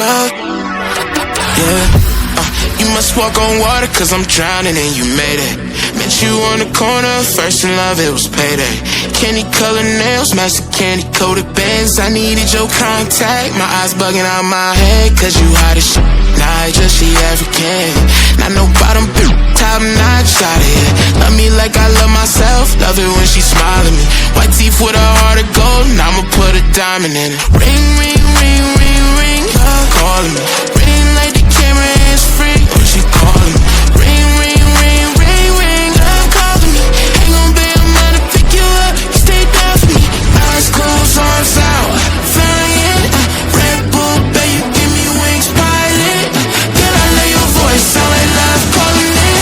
love. Yeah, you must walk on water cause I'm drowning and you made it. Met you on the corner, first in love, it was payday. Candy colored nails, match the candy coated bands. I needed your contact, my eyes bugging out my head. Cause you hot as shit, nah, just she African. Not no bottom, top notch out of here. Love me like I love myself, love it when she smile at me. White teeth with a heart of gold, and I'ma put a diamond in it. Ring, ring, ring, ring, ring, love calling me. Ring like the camera is free, when she calling me. Ring, ring, ring, ring, ring, love calling me. Ain't gon' be a man to pick you up, you stay down for me. Eyes closed, arms out, flying. Red Bull, babe, you give me wings, pilot. Girl, I love your voice, sound like love calling it.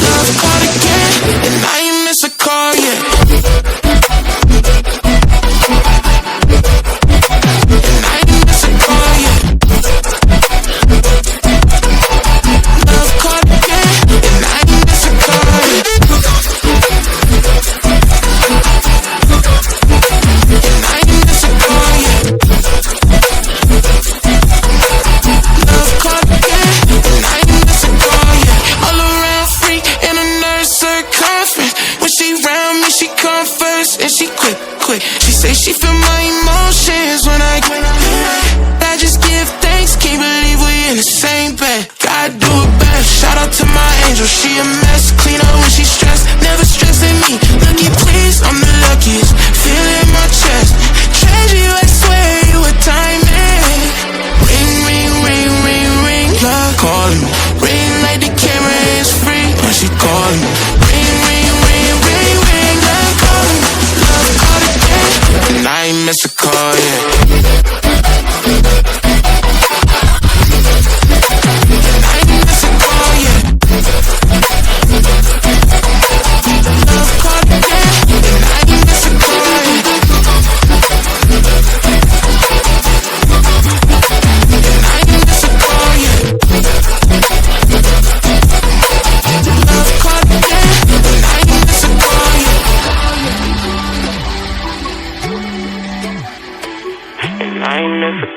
Love called again, and I ain't miss a call yet. And I ain't miss a call yet. Love called again, and I ain't miss a call yet. And I ain't miss a call yet. Love called again, and I ain't miss a call yet. All around freak in a nurse circumference. When she round me, she come first, and she quick. She say she feel my emotions when I just give thanks, can't believe we in the same bed. Gotta do it best, shout out to my angel, she a mess. Clean up when she stressed, never stressing me. Lucky please, I'm the luckiest, feel it in my chest. Treasure you, I swear you a diamond. Ring, ring, ring, ring, ring, love calling me. Ring like the camera is free when she calling me. Ring, ring, ring, ring, ring, love calling me. Love called again, and I ain't miss a call yet. And I ain't miss a call yet. Love called again, and I ain't miss a call yet. And I ain't miss a call yet. Love called again, and I ain't miss a call yet. And I ain't miss a